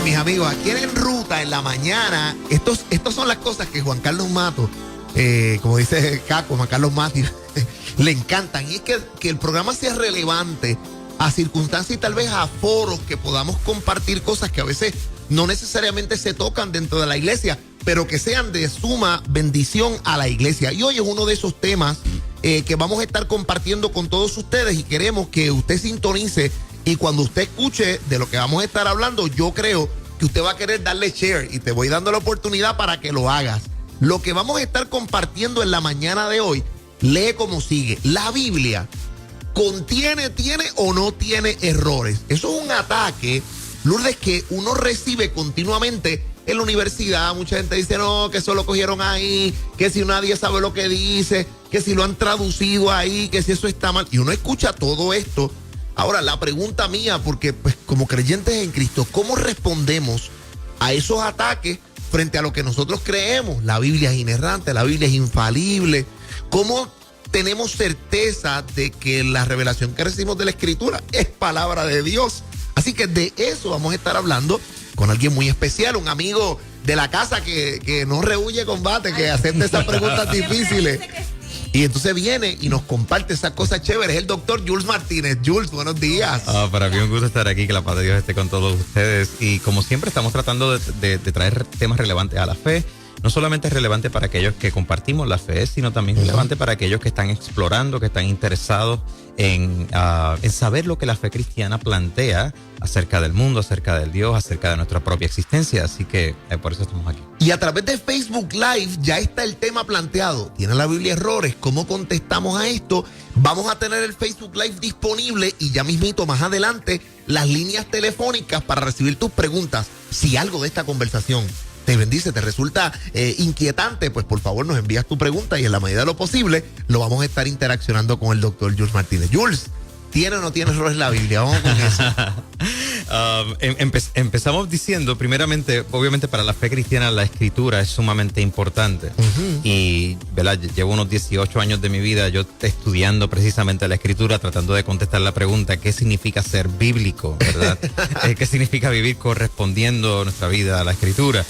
mis amigos, aquí en Ruta, en la mañana, estos son las cosas que Juan Carlos Mato, como dice Caco, Juan Carlos Mato, le encantan. Y es que el programa sea relevante a circunstancias y tal vez a foros que podamos compartir cosas que a veces no necesariamente se tocan dentro de la iglesia, pero que sean de suma bendición a la iglesia. Y hoy es uno de esos temas que vamos a estar compartiendo con todos ustedes y queremos que usted sintonice y cuando usted escuche de lo que vamos a estar hablando, yo creo que usted va a querer darle share y te voy dando la oportunidad para que lo hagas. Lo que vamos a estar compartiendo en la mañana de hoy, lee como sigue. La Biblia contiene, tiene o no tiene errores. Eso es un ataque, Lourdes, que uno recibe continuamente en la universidad. Mucha gente dice, no, que eso lo cogieron ahí, que si nadie sabe lo que dice, que si lo han traducido ahí, que si eso está mal. Y uno escucha todo esto. Ahora, la pregunta mía, porque pues como creyentes en Cristo, ¿cómo respondemos a esos ataques frente a lo que nosotros creemos? La Biblia es inerrante, la Biblia es infalible. ¿Cómo tenemos certeza de que la revelación que recibimos de la Escritura es palabra de Dios? Así que de eso vamos a estar hablando con alguien muy especial, un amigo de la casa que no rehuye combate, que acepta esas preguntas difíciles. Y entonces viene y nos comparte esas cosas chéveres. El doctor Jules Martínez. Jules, buenos días. Para mí un gusto estar aquí, que la paz de Dios esté con todos ustedes. Y como siempre estamos tratando de traer temas relevantes a la fe. No solamente es relevante para aquellos que compartimos la fe, sino también relevante para aquellos que están explorando, que están interesados en saber lo que la fe cristiana plantea acerca del mundo, acerca del Dios, acerca de nuestra propia existencia. Así que por eso estamos aquí. Y a través de Facebook Live ya está el tema planteado. ¿Tiene la Biblia errores? ¿Cómo contestamos a esto? Vamos a tener el Facebook Live disponible y ya mismito más adelante las líneas telefónicas para recibir tus preguntas. Si algo de esta conversación te bendice, te resulta inquietante, pues por favor nos envías tu pregunta y en la medida de lo posible lo vamos a estar interaccionando con el doctor Jules Martínez. Jules, ¿tiene o no tiene errores la Biblia? Vamos con eso. Empezamos diciendo, primeramente, obviamente para la fe cristiana la escritura es sumamente importante. Y ¿verdad? Llevo unos 18 años de mi vida yo estudiando precisamente la escritura, tratando de contestar la pregunta, ¿qué significa ser bíblico? ¿Verdad? ¿Qué significa vivir correspondiendo nuestra vida a la escritura?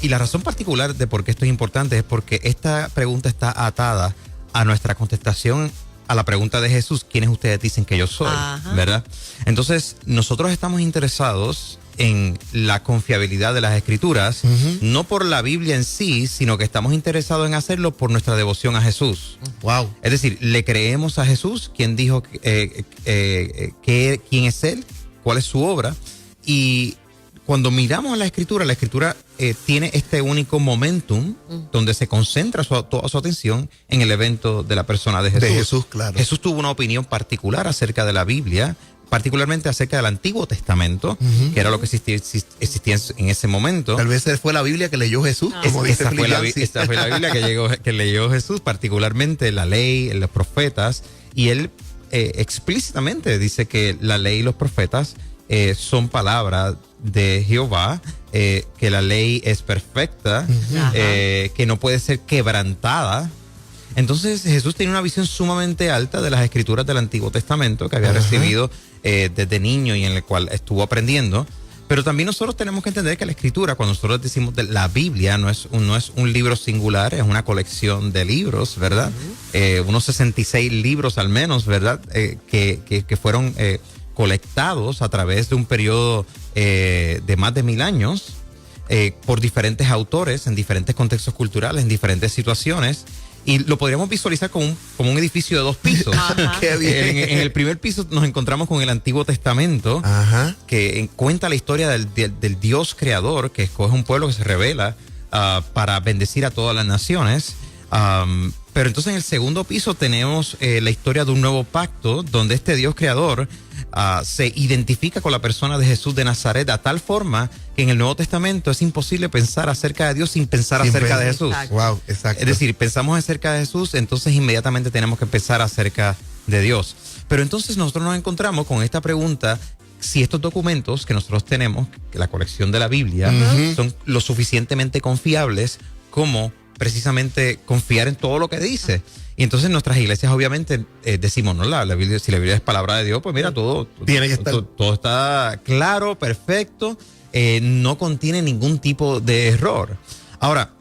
Y la razón particular de por qué esto es importante es porque esta pregunta está atada a nuestra contestación a la pregunta de Jesús, ¿quiénes ustedes dicen que yo soy? ¿Verdad? Entonces, nosotros estamos interesados en la confiabilidad de las escrituras, no por la Biblia en sí, sino que estamos interesados en hacerlo por nuestra devoción a Jesús. Wow. Es decir, le creemos a Jesús, quien dijo quién es Él, cuál es su obra, y cuando miramos a la escritura tiene este único momentum donde se concentra toda su atención en el evento de la persona de Jesús. De Jesús, claro. Jesús tuvo una opinión particular acerca de la Biblia, particularmente acerca del Antiguo Testamento, que era lo que existía en ese momento. Tal vez fue la Biblia que leyó Jesús, como dice Filipenses. Esta fue la Biblia que leyó Jesús, particularmente la ley, los profetas, y él explícitamente dice que la ley y los profetas son palabras de Jehová, que la ley es perfecta, que no puede ser quebrantada. Entonces Jesús tiene una visión sumamente alta de las escrituras del Antiguo Testamento que había recibido desde niño y en el cual estuvo aprendiendo. Pero también nosotros tenemos que entender que la escritura, cuando nosotros decimos de la Biblia, no es un libro singular, es una colección de libros, ¿verdad? Unos 66 libros al menos, ¿verdad? Que fueron colectados a través de un periodo de más de 1000 años por diferentes autores en diferentes contextos culturales, en diferentes situaciones. Y lo podríamos visualizar como un edificio de 2 pisos. Qué bien. En el primer piso nos encontramos con el Antiguo Testamento, que cuenta la historia del Dios creador, que escoge un pueblo que se revela para bendecir a todas las naciones. Pero entonces en el segundo piso tenemos la historia de un nuevo pacto, donde este Dios creador se identifica con la persona de Jesús de Nazaret a tal forma que en el Nuevo Testamento es imposible pensar acerca de Dios sin pensar acerca de Jesús. Wow, exacto. Es decir, pensamos acerca de Jesús, entonces inmediatamente tenemos que pensar acerca de Dios. Pero entonces nosotros nos encontramos con esta pregunta: si estos documentos que nosotros tenemos, que la colección de la Biblia, son lo suficientemente confiables como precisamente confiar en todo lo que dice. Y entonces nuestras iglesias obviamente decimos, no, la Biblia, si la Biblia es palabra de Dios, pues mira, todo está claro, perfecto. no contiene ningún tipo de error. Ahora,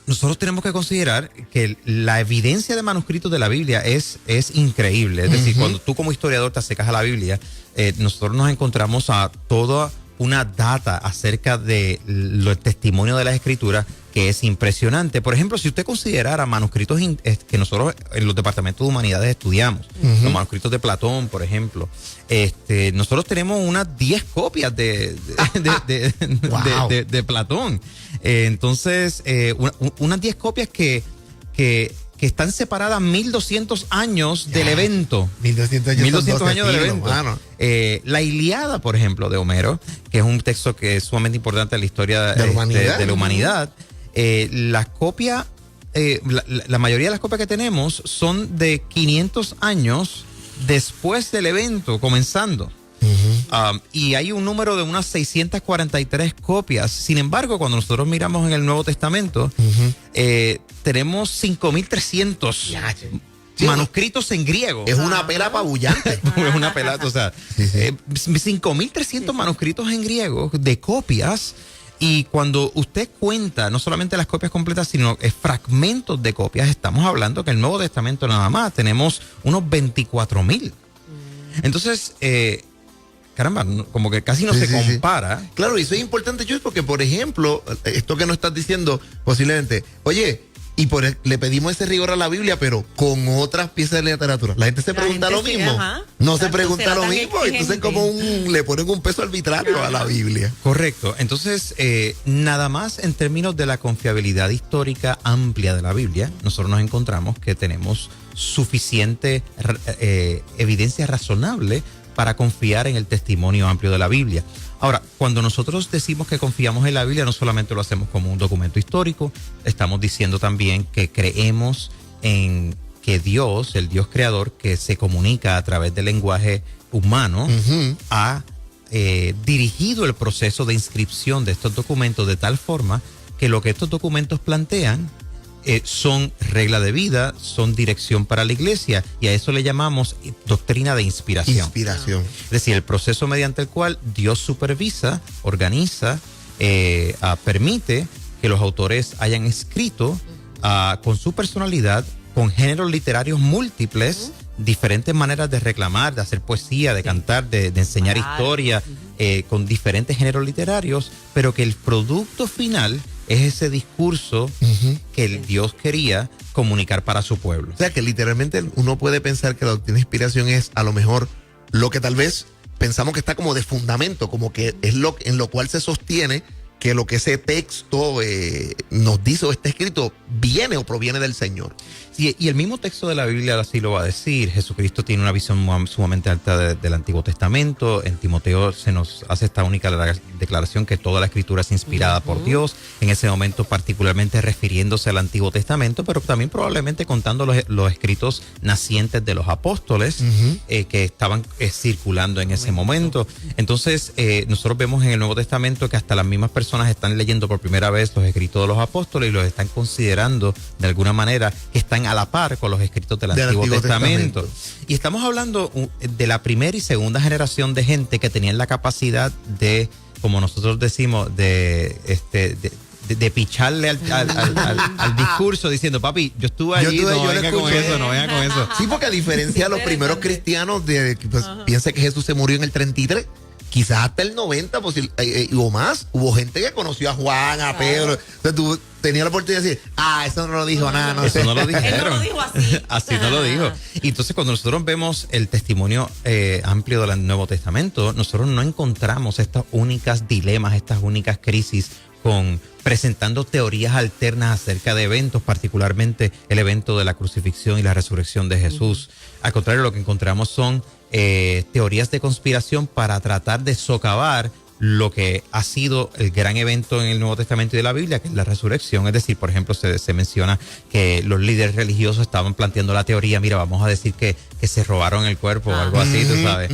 nosotros tenemos que considerar que la evidencia de manuscritos de la Biblia es increíble. Es decir, cuando tú como historiador te acercas a la Biblia, nosotros nos encontramos a toda una data acerca de el testimonio de las Escrituras que es impresionante. Por ejemplo, si usted considerara manuscritos que nosotros en los departamentos de humanidades estudiamos, los manuscritos de Platón, por ejemplo, nosotros tenemos unas 10 copias de Platón. Entonces, unas 10 copias que están separadas 1200 años del evento. 1200 años del evento. La Ilíada, por ejemplo, de Homero, que es un texto que es sumamente importante en la historia de la humanidad. Las copias, la mayoría de las copias que tenemos son de 500 años después del evento, comenzando. Y hay un número de unas 643 copias. Sin embargo, cuando nosotros miramos en el Nuevo Testamento, tenemos 5300 manuscritos en griego. Es una pela apabullante. Es una pela, o sea, 5300 manuscritos en griego de copias. Y cuando usted cuenta no solamente las copias completas, sino fragmentos de copias, estamos hablando que en el Nuevo Testamento nada más tenemos unos 24,000. Entonces, caramba, como que casi no se compara. Sí. Claro, y eso es importante, Joyce, porque, por ejemplo, esto que nos estás diciendo, posiblemente, oye, le pedimos ese rigor a la Biblia, pero con otras piezas de literatura. La gente se pregunta lo mismo. No se pregunta lo mismo. Entonces, le ponen un peso arbitrario a la Biblia. Correcto. Entonces, nada más en términos de la confiabilidad histórica amplia de la Biblia, nosotros nos encontramos que tenemos suficiente evidencia razonable para confiar en el testimonio amplio de la Biblia. Ahora, cuando nosotros decimos que confiamos en la Biblia, no solamente lo hacemos como un documento histórico, estamos diciendo también que creemos en que Dios, el Dios creador, que se comunica a través del lenguaje humano, ha dirigido el proceso de inscripción de estos documentos de tal forma que lo que estos documentos plantean son regla de vida, son dirección para la iglesia, y a eso le llamamos doctrina de inspiración. Es decir, el proceso mediante el cual Dios supervisa, organiza, permite que los autores hayan escrito con su personalidad, con géneros literarios múltiples, diferentes maneras de reclamar, de hacer poesía, de cantar, de enseñar historia, con diferentes géneros literarios, pero que el producto final es ese discurso que el Dios quería comunicar para su pueblo. O sea, que literalmente uno puede pensar que la doctrina de inspiración es a lo mejor lo que tal vez pensamos que está como de fundamento, como que es en lo cual se sostiene que lo que ese texto nos dice o está escrito viene o proviene del Señor. Y el mismo texto de la Biblia así lo va a decir. Jesucristo tiene una visión sumamente alta del Antiguo Testamento. En Timoteo se nos hace esta única declaración que toda la Escritura es inspirada por Dios. En ese momento particularmente refiriéndose al Antiguo Testamento, pero también probablemente contando los escritos nacientes de los apóstoles que estaban circulando en ese momento. Entonces, nosotros vemos en el Nuevo Testamento que hasta las mismas personas están leyendo por primera vez los escritos de los apóstoles y los están considerando de alguna manera que están a la par con los escritos del Antiguo Testamento. Y estamos hablando de la primera y segunda generación de gente que tenían la capacidad de, como nosotros decimos, de picharle al discurso diciendo, papi, yo estuve allí, no venga con eso. Sí, porque a diferencia de los primeros cristianos, piensa que Jesús se murió en el 33. Quizás hasta el 90 o más, hubo gente que conoció a Juan, a Pedro. Entonces tú tenías la oportunidad de decir, eso no lo dijo nada, no sé. Eso no lo dijeron. Él no lo dijo así. Así no lo dijo. Y entonces cuando nosotros vemos el testimonio amplio del Nuevo Testamento, nosotros no encontramos estas únicas dilemas, estas únicas crisis presentando teorías alternas acerca de eventos, particularmente el evento de la crucifixión y la resurrección de Jesús. Al contrario, lo que encontramos son teorías de conspiración para tratar de socavar lo que ha sido el gran evento en el Nuevo Testamento y de la Biblia, que es la resurrección. Es decir, por ejemplo, se menciona que los líderes religiosos estaban planteando la teoría, mira, vamos a decir que se robaron el cuerpo o algo así, tú sabes,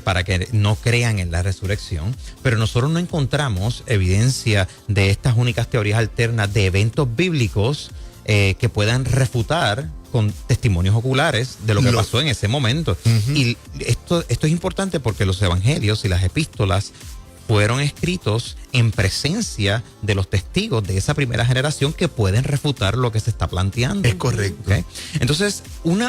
para que no crean en la resurrección. Pero nosotros no encontramos evidencia de estas únicas teorías alternas de eventos bíblicos que puedan refutar con testimonios oculares de lo que pasó en ese momento. Y esto es importante porque los evangelios y las epístolas fueron escritos en presencia de los testigos de esa primera generación que pueden refutar lo que se está planteando. Es correcto. ¿Okay? Entonces, un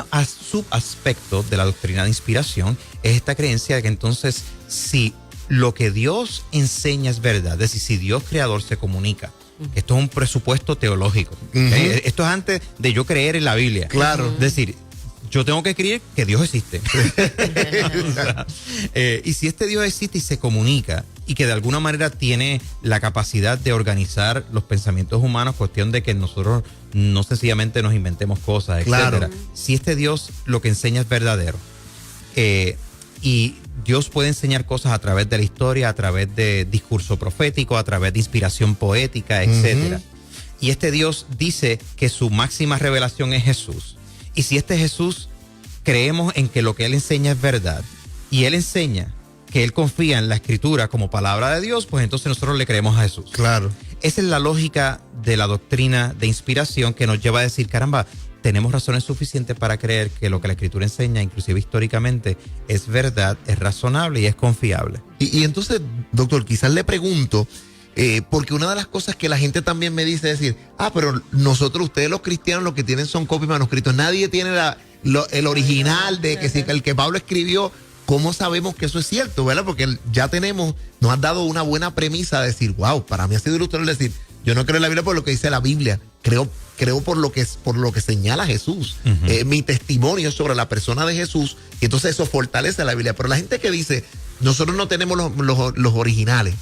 subaspecto de la doctrina de inspiración es esta creencia de que entonces, si lo que Dios enseña es verdad, es decir, si Dios creador se comunica, esto es un presupuesto teológico. ¿Okay? Esto es antes de yo creer en la Biblia. Claro. Es decir, yo tengo que creer que Dios existe. O sea, y si este Dios existe y se comunica y que de alguna manera tiene la capacidad de organizar los pensamientos humanos, cuestión de que nosotros no sencillamente nos inventemos cosas, Claro. etcétera. Si este Dios lo que enseña es verdadero, y Dios puede enseñar cosas a través de la historia, a través de discurso profético, a través de inspiración poética, etcétera. Y este Dios dice que su máxima revelación es Jesús. Y si este Jesús creemos en que lo que Él enseña es verdad y Él enseña que Él confía en la Escritura como palabra de Dios, pues entonces nosotros le creemos a Jesús. Claro. Esa es la lógica de la doctrina de inspiración que nos lleva a decir, caramba, tenemos razones suficientes para creer que lo que la Escritura enseña, inclusive históricamente, es verdad, es razonable y es confiable. Y entonces, doctor, quizás le pregunto, porque una de las cosas que la gente también me dice es decir, pero nosotros, ustedes los cristianos, lo que tienen son copias y manuscritos. Nadie tiene el original de que si el que Pablo escribió. ¿Cómo sabemos que eso es cierto, verdad? Porque ya nos han dado una buena premisa de decir, wow, para mí ha sido ilustrador decir, yo no creo en la Biblia por lo que dice la Biblia, creo por lo que señala Jesús. Mi testimonio sobre la persona de Jesús, y entonces eso fortalece la Biblia. Pero la gente que dice, nosotros no tenemos los originales,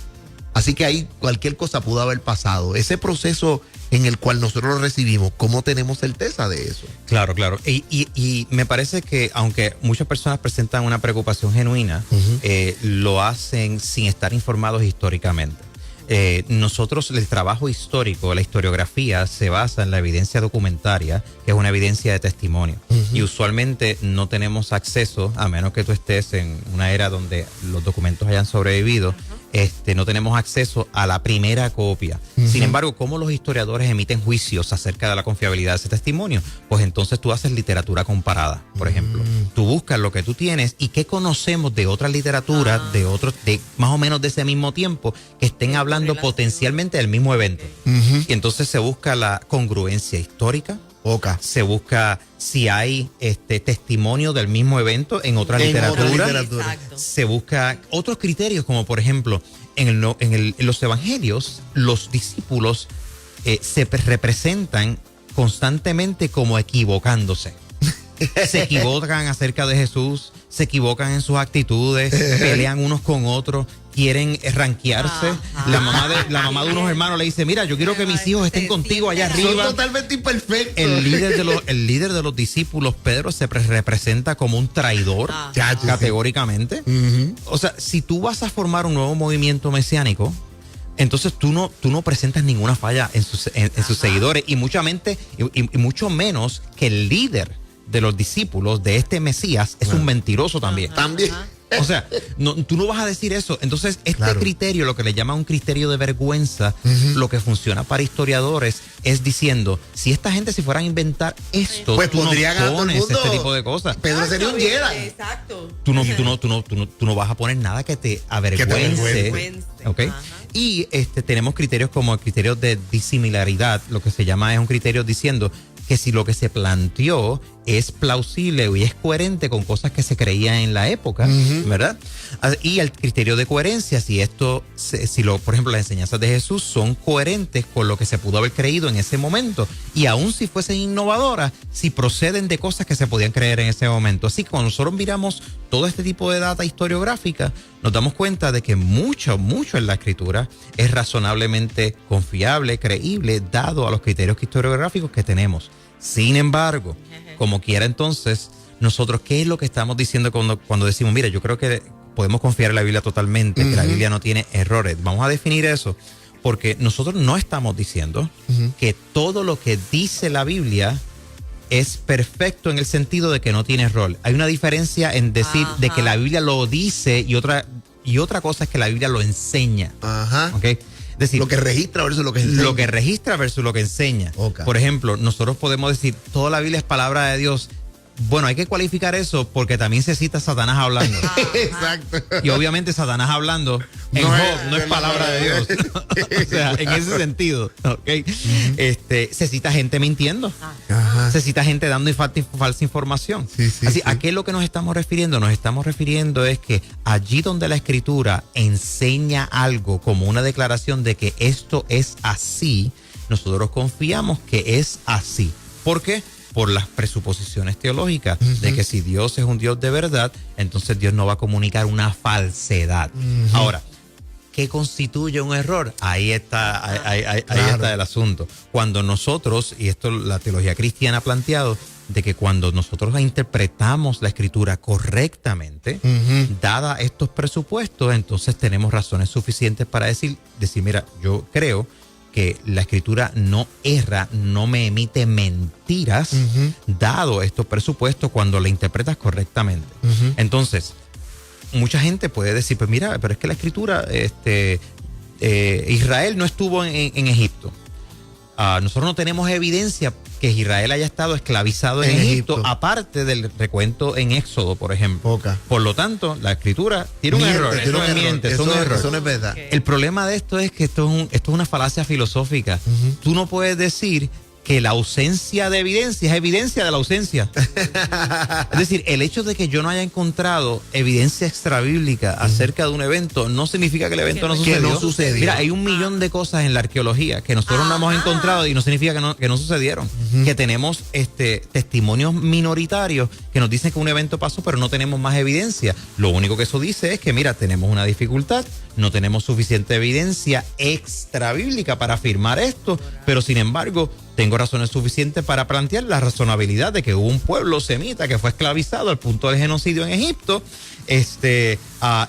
así que ahí cualquier cosa pudo haber pasado. Ese proceso en el cual nosotros lo recibimos, ¿cómo tenemos certeza de eso? Claro, claro. Y me parece que aunque muchas personas presentan una preocupación genuina, lo hacen sin estar informados históricamente. Nosotros, el trabajo histórico, la historiografía, se basa en la evidencia documentaria, que es una evidencia de testimonio. Y usualmente no tenemos acceso, a menos que tú estés en una era donde los documentos hayan sobrevivido, no tenemos acceso a la primera copia. Sin embargo, ¿cómo los historiadores emiten juicios acerca de la confiabilidad de ese testimonio? Pues entonces tú haces literatura comparada, por ejemplo. Tú buscas lo que tú tienes y qué conocemos de otras literaturas, de más o menos de ese mismo tiempo, que estén hablando potencialmente del mismo evento. Y entonces se busca la congruencia histórica. Se busca si hay testimonio del mismo evento en otra literatura. Se busca otros criterios, como por ejemplo, en los evangelios, los discípulos se representan constantemente como equivocándose. Se equivocan acerca de Jesús, se equivocan en sus actitudes, pelean unos con otros, quieren ranquearse. La mamá de unos hermanos le dice, mira, yo quiero que mis hijos estén contigo allá arriba. Son totalmente imperfectos. El líder de los discípulos, Pedro, se representa como un traidor, categóricamente. O sea, si tú vas a formar un nuevo movimiento mesiánico, entonces tú no presentas ninguna falla en sus seguidores, y mucho menos que el líder de los discípulos de este Mesías es un mentiroso también. También. O sea, tú no vas a decir eso. Entonces, criterio, lo que le llaman un criterio de vergüenza, lo que funciona para historiadores es diciendo, si esta gente se fueran a inventar esto, pues tú no pones mundo, este tipo de cosas. Pedro sería un Jedi. Exacto. Tú no vas a poner nada que te avergüence. ¿Okay? Y tenemos criterios como el criterio de disimilaridad, lo que se llama es un criterio diciendo que si lo que se planteó es plausible y es coherente con cosas que se creían en la época, ¿verdad? Y el criterio de coherencia, por ejemplo, las enseñanzas de Jesús son coherentes con lo que se pudo haber creído en ese momento, y aun si fuesen innovadoras, si proceden de cosas que se podían creer en ese momento. Así que cuando nosotros miramos todo este tipo de data historiográfica, nos damos cuenta de que mucho en la escritura es razonablemente confiable, creíble, dado a los criterios historiográficos que tenemos. Sin embargo, como quiera, entonces, nosotros, ¿qué es lo que estamos diciendo cuando decimos, mira, yo creo que podemos confiar en la Biblia totalmente, que la Biblia no tiene errores? Vamos a definir eso, porque nosotros no estamos diciendo que todo lo que dice la Biblia es perfecto en el sentido de que no tiene error. Hay una diferencia en decir de que la Biblia lo dice y otra cosa es que la Biblia lo enseña. ¿Okay? Es decir, lo que registra versus lo que enseña. Lo que registra versus lo que enseña. Por ejemplo, nosotros podemos decir, toda la Biblia es palabra de Dios, Bueno, hay que cualificar eso porque también se cita Satanás hablando. Exacto. Y obviamente Satanás hablando en No Job es no es palabra de Dios. O sea, en ese sentido, ¿ok? Se cita gente mintiendo. Ajá. Se cita gente dando falsa información. Sí, sí, Así, sí. ¿a qué es lo que nos estamos refiriendo? Nos estamos refiriendo es que allí donde la Escritura enseña algo como una declaración de que esto es así, nosotros confiamos que es así. ¿Por qué? Por las presuposiciones teológicas de que si Dios es un Dios de verdad, entonces Dios no va a comunicar una falsedad. Ahora, ¿qué constituye un error? Ahí está, ahí está el asunto. Cuando nosotros, y esto la teología cristiana ha planteado, de que cuando nosotros interpretamos la Escritura correctamente, dada estos presupuestos, entonces tenemos razones suficientes para decir, mira, yo creo que la Escritura no erra, no me emite mentiras, dado estos presupuestos cuando la interpretas correctamente. Entonces, mucha gente puede decir, pues mira, pero es que la Escritura, Israel no estuvo en Egipto. Nosotros no tenemos evidencia que Israel haya estado esclavizado en Egipto, aparte del recuento en Éxodo, por ejemplo. Poca. Por lo tanto, la Escritura tiene un error. Eso no es verdad. El problema de esto es que esto es una falacia filosófica. Tú no puedes decir que la ausencia de evidencia es evidencia de la ausencia. Es decir, el hecho de que yo no haya encontrado evidencia extrabíblica acerca de un evento no significa que el evento no sucedió. Mira, hay 1.000.000 de cosas en la arqueología que nosotros no hemos encontrado y no significa que no sucedieron. Que tenemos testimonios minoritarios que nos dicen que un evento pasó, pero no tenemos más evidencia. Lo único que eso dice es que, mira, tenemos una dificultad, no tenemos suficiente evidencia extrabíblica para afirmar esto, pero sin embargo, tengo razones suficientes para plantear la razonabilidad de que hubo un pueblo semita que fue esclavizado al punto del genocidio en Egipto,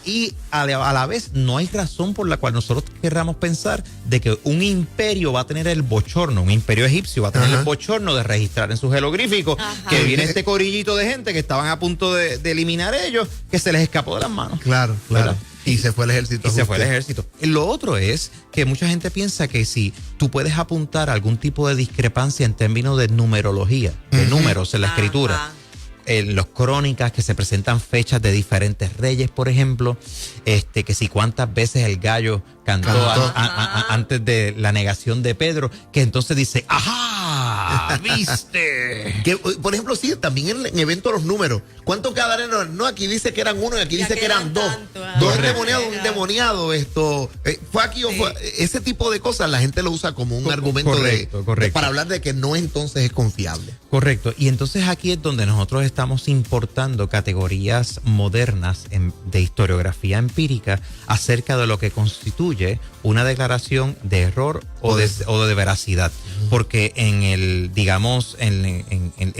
y a la vez no hay razón por la cual nosotros querramos pensar de que un imperio va a tener el bochorno, un imperio egipcio va a tener el bochorno de registrar en sus jeroglíficos que viene este corillito de gente que estaban a punto de eliminar ellos, que se les escapó de las manos. Claro. Y se fue el ejército. Lo otro es que mucha gente piensa que si tú puedes apuntar algún tipo de discrepancia en términos de numerología, de números en la Escritura, en las crónicas que se presentan fechas de diferentes reyes, por ejemplo, que si cuántas veces el gallo cantó. Antes de la negación de Pedro, que entonces dice, ¡ajá! ¿Viste? Que, por ejemplo, sí, también en eventos los números. ¿Cuántos gadareno? No, aquí dice que eran uno y aquí dice que eran dos. Dos endemoniados, un endemoniado. Fue aquí o fue. Ese tipo de cosas la gente lo usa como un argumento para hablar de que no entonces es confiable. Correcto. Y entonces aquí es donde nosotros estamos importando categorías modernas de historiografía empírica acerca de lo que constituye una declaración de error o de veracidad. Porque en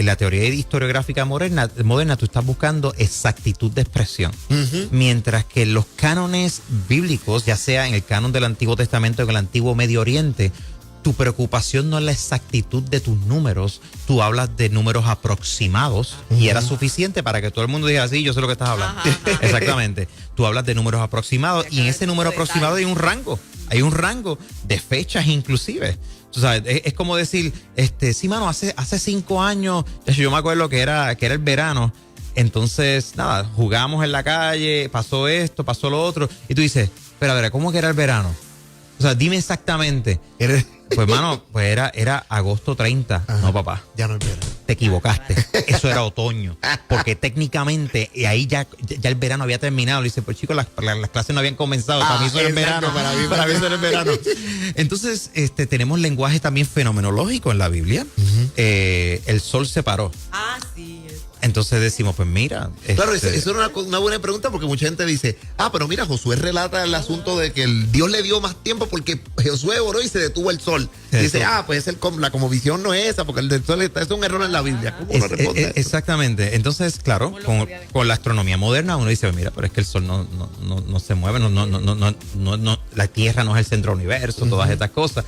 la teoría historiográfica moderna tú estás buscando exactitud de expresión. Mientras que los cánones bíblicos, ya sea en el canon del Antiguo Testamento o en el Antiguo Medio Oriente, tu preocupación no es la exactitud de tus números, tú hablas de números aproximados y era suficiente para que todo el mundo dijera, sí, yo sé lo que estás hablando. Exactamente. Tú hablas de números aproximados y en ese número aproximado hay un rango de fechas inclusive. Tú sabes, es como decir, sí, mano, hace 5 años, yo me acuerdo que era el verano. Entonces, nada, jugamos en la calle, pasó esto, pasó lo otro, y tú dices, pero a ver, ¿cómo que era el verano? O sea, dime exactamente. Pues, mano, era agosto 30. No, papá. Ya no es verano. Te equivocaste. Eso era otoño. Porque técnicamente, y ahí ya el verano había terminado. Le dice, pues chicos, las clases no habían comenzado. Para mí eso era el verano. Para mí eso era el verano. Entonces, tenemos lenguaje también fenomenológico en la Biblia. El sol se paró. Sí. Entonces decimos, pues mira. Claro, eso era una buena pregunta porque mucha gente dice, pero mira, Josué relata el asunto de que Dios le dio más tiempo porque Josué oró y se detuvo el sol. Dice, pues la conmovisión no es esa, porque el del sol es un error en la Biblia. ¿Cómo uno responde eso? Exactamente. Entonces, claro, con la astronomía moderna uno dice, mira, pero es que el sol no se mueve, la Tierra no es el centro del universo, todas estas cosas.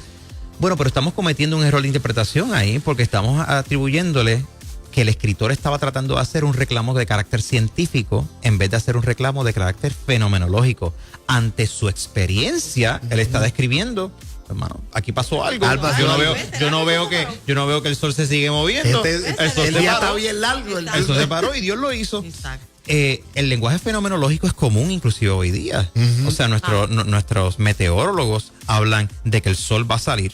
Bueno, pero estamos cometiendo un error de interpretación ahí porque estamos atribuyéndole que el escritor estaba tratando de hacer un reclamo de carácter científico en vez de hacer un reclamo de carácter fenomenológico. Ante su experiencia, él está describiendo hermano, aquí pasó algo. Pasó algo. Yo no veo que el sol se sigue moviendo. El día está bien largo. El sol se paró y Dios lo hizo. Exacto. El lenguaje fenomenológico es común inclusive hoy día. O sea, nuestros meteorólogos hablan de que el sol va a salir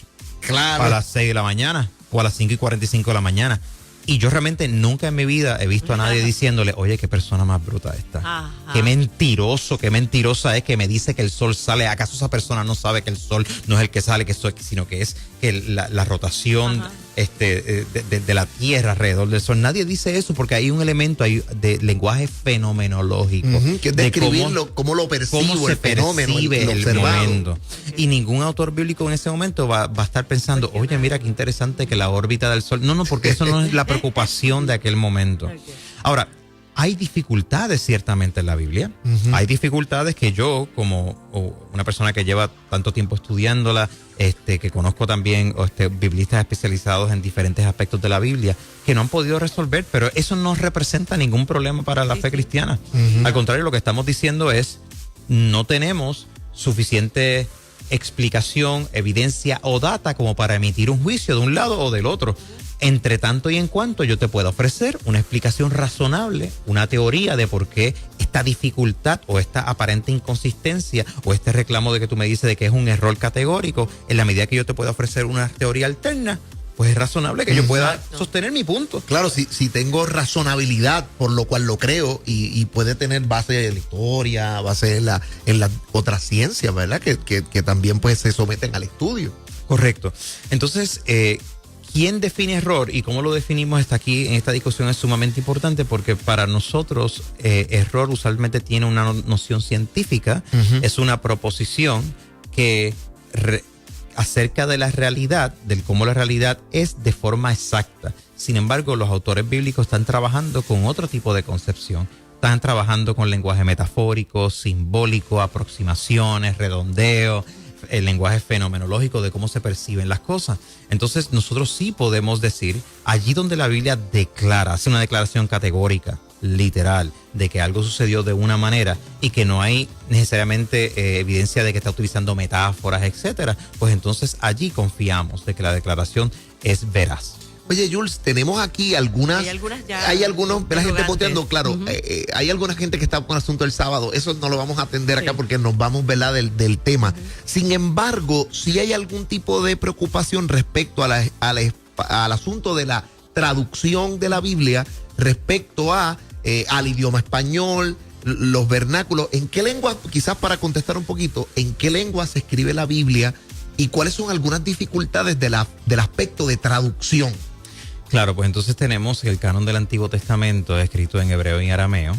a las 6 de la mañana o a las 5:45 de la mañana. Y yo realmente nunca en mi vida he visto a nadie diciéndole, oye, qué persona más bruta esta. Ajá. Qué mentiroso, qué mentirosa es que me dice que el sol sale. ¿Acaso esa persona no sabe que el sol no es el que sale, sino que es que la rotación de la Tierra alrededor del sol? Nadie dice eso porque hay un elemento ahí de lenguaje fenomenológico. Que es describirlo, cómo lo percibo, cómo se el fenómeno, percibe el el momento. Y ningún autor bíblico en ese momento va a estar pensando, oye, mira qué interesante que la órbita del sol. No, porque eso no es la preocupación de aquel momento. Ahora, hay dificultades ciertamente en la Biblia. Hay dificultades que yo, como una persona que lleva tanto tiempo estudiándola, que conozco también biblistas especializados en diferentes aspectos de la Biblia, que no han podido resolver, pero eso no representa ningún problema para la fe cristiana. Al contrario, lo que estamos diciendo es, no tenemos suficiente explicación, evidencia o data como para emitir un juicio de un lado o del otro. Entre tanto y en cuanto yo te pueda ofrecer una explicación razonable, una teoría de por qué esta dificultad o esta aparente inconsistencia o este reclamo de que tú me dices de que es un error categórico, en la medida que yo te pueda ofrecer una teoría alterna, pues es razonable que yo pueda sostener mi punto. Claro, si tengo razonabilidad por lo cual lo creo y puede tener base en la historia, base en la otra ciencia, ¿verdad? Que también pues se someten al estudio. Correcto. Entonces, ¿quién define error y cómo lo definimos está aquí en esta discusión es sumamente importante porque para nosotros error usualmente tiene una noción científica, es una proposición que acerca de la realidad, del cómo la realidad es de forma exacta. Sin embargo, los autores bíblicos están trabajando con otro tipo de concepción. Están trabajando con lenguaje metafórico, simbólico, aproximaciones, redondeo, el lenguaje fenomenológico de cómo se perciben las cosas. Entonces, nosotros sí podemos decir, allí donde la Biblia hace una declaración categórica, literal, de que algo sucedió de una manera y que no hay necesariamente evidencia de que está utilizando metáforas, etcétera, pues entonces allí confiamos de que la declaración es veraz. Oye, Jules, tenemos aquí algunas. Hay algunos, la gente posteando, claro. Hay alguna gente que está con el asunto del sábado. Eso no lo vamos a atender acá porque nos vamos, ¿verdad?, del tema. Sin embargo, si hay algún tipo de preocupación respecto al asunto de la traducción de la Biblia, respecto al idioma español, los vernáculos. ¿En qué lengua, quizás para contestar un poquito, en qué lengua se escribe la Biblia y cuáles son algunas dificultades del aspecto de traducción? Claro, pues entonces tenemos el canon del Antiguo Testamento escrito en hebreo y en arameo,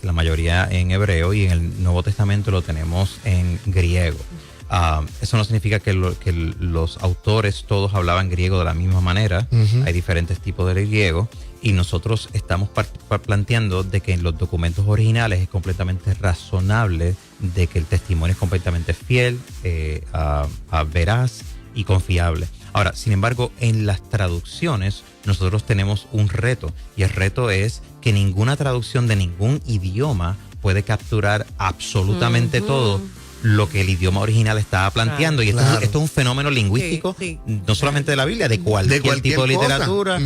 la mayoría en hebreo, y en el Nuevo Testamento lo tenemos en griego. Eso no significa que los autores todos hablaban griego de la misma manera. Hay diferentes tipos de griego y nosotros estamos planteando de que en los documentos originales es completamente razonable de que el testimonio es completamente fiel, veraz y confiable. Ahora, sin embargo, en las traducciones nosotros tenemos un reto y el reto es que ninguna traducción de ningún idioma puede capturar absolutamente todo lo que el idioma original estaba planteando. Y esto es un fenómeno lingüístico, no solamente de la Biblia, de cualquier tipo de literatura,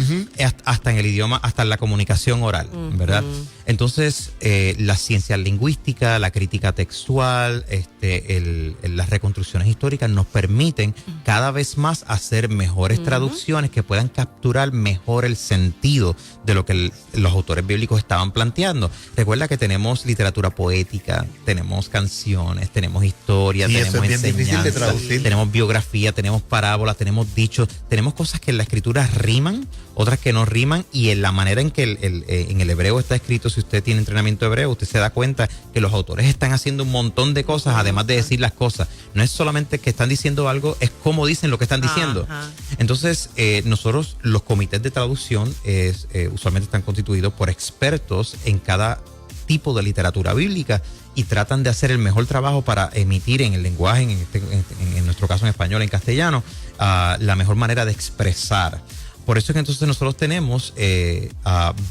hasta en el idioma, hasta en la comunicación oral, ¿verdad? Entonces, la ciencia lingüística, la crítica textual, las reconstrucciones históricas nos permiten cada vez más hacer mejores traducciones que puedan capturar mejor el sentido de lo que los autores bíblicos estaban planteando. Recuerda que tenemos literatura poética, tenemos canciones, tenemos historia, tenemos enseñanza, tenemos biografía, tenemos parábolas, tenemos dichos, tenemos cosas que en la escritura riman, otras que no riman, y en la manera en que en el hebreo está escrito, si usted tiene entrenamiento hebreo, usted se da cuenta que los autores están haciendo un montón de cosas, además de decir las cosas. No es solamente que están diciendo algo, es cómo dicen lo que están diciendo. Entonces, nosotros, los comités de traducción, usualmente están constituidos por expertos en cada tipo de literatura bíblica y tratan de hacer el mejor trabajo para emitir en el lenguaje, en nuestro caso en español, en castellano, la mejor manera de expresar. por eso es que entonces nosotros tenemos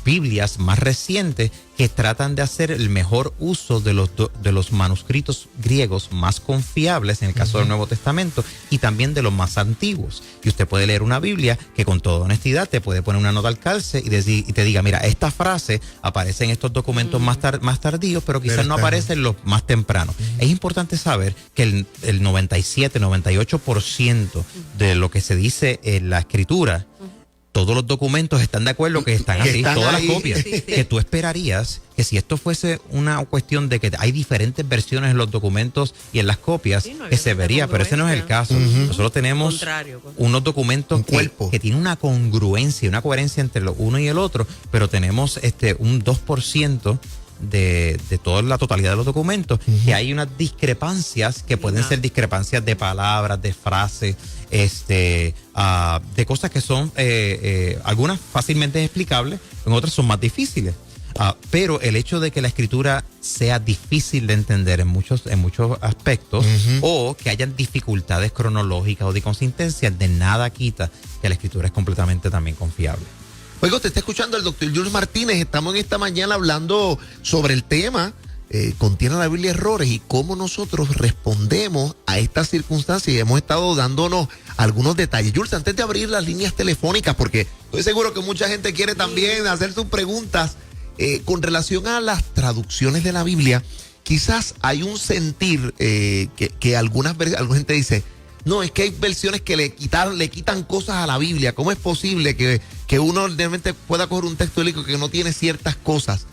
Biblias más recientes que tratan de hacer el mejor uso de los manuscritos griegos más confiables, en el caso del Nuevo Testamento, y también de los más antiguos. Y usted puede leer una Biblia que con toda honestidad te puede poner una nota al calce y te diga, mira, esta frase aparece en estos documentos más tardíos, pero quizás no aparece en los más tempranos. Es importante saber que el 97, 98% de lo que se dice en la Escritura, todos los documentos están de acuerdo que están así, todas las copias. Sí. Que tú esperarías que si esto fuese una cuestión de que hay diferentes versiones en los documentos y en las copias, que se vería, pero ese no es el caso. Nosotros tenemos unos documentos que tienen una congruencia, una coherencia entre lo uno y el otro, pero tenemos un 2% de toda la totalidad de los documentos, que hay unas discrepancias que pueden ser discrepancias de palabras, de frases, de cosas que son algunas fácilmente explicables, en otras son más difíciles. Pero el hecho de que la escritura sea difícil de entender en muchos aspectos, o que hayan dificultades cronológicas o de consistencia, de nada quita que la escritura es completamente también confiable. Oiga, te está escuchando el doctor Jules Martínez. Estamos en esta mañana hablando sobre el tema, ¿contiene la Biblia errores? Y cómo nosotros respondemos a estas circunstancias. Y hemos estado dándonos algunos detalles. Jules, antes de abrir las líneas telefónicas, porque estoy seguro que mucha gente quiere también hacer sus preguntas con relación a las traducciones de la Biblia. Quizás hay un sentir que alguna gente dice, no, es que hay versiones que le quitan cosas a la Biblia. ¿Cómo es posible que uno realmente pueda coger un texto bíblico que no tiene ciertas cosas?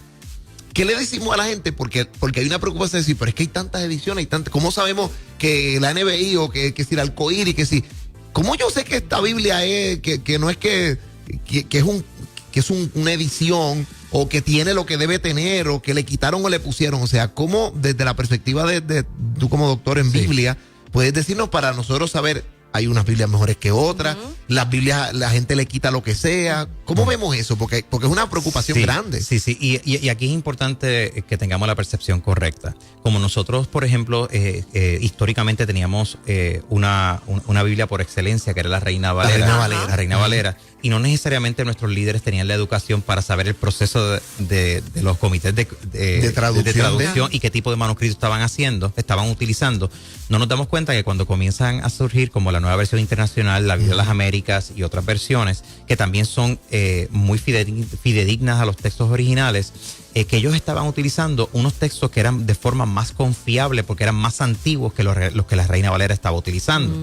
¿Qué le decimos a la gente? Porque hay una preocupación de decir, pero es que hay tantas ediciones, ¿cómo sabemos que la NBI o que si el Arcoíris, que si? ¿Cómo yo sé que esta Biblia es, que no es que es una edición, o que tiene lo que debe tener, o que le quitaron o le pusieron? O sea, ¿cómo desde la perspectiva de tú como doctor en Biblia puedes decirnos para nosotros saber, hay unas Biblias mejores que otras, las Biblias la gente le quita lo que sea? ¿Cómo vemos eso? Porque es una preocupación grande. Sí, y aquí es importante que tengamos la percepción correcta. Como nosotros, por ejemplo, históricamente teníamos una Biblia por excelencia, que era la Reina Valera. La Reina Valera. Y no necesariamente nuestros líderes tenían la educación para saber el proceso de los comités de traducción y qué tipo de manuscritos estaban utilizando. No nos damos cuenta que cuando comienzan a surgir como la nueva versión internacional, la Biblia de las Américas y otras versiones, que también son muy fidedignas a los textos originales, que ellos estaban utilizando unos textos que eran de forma más confiable porque eran más antiguos que los que la Reina Valera estaba utilizando.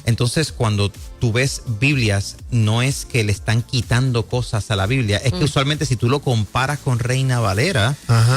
Entonces, cuando tú ves Biblias, no es que le están quitando cosas a la Biblia, es que usualmente si tú lo comparas con Reina Valera,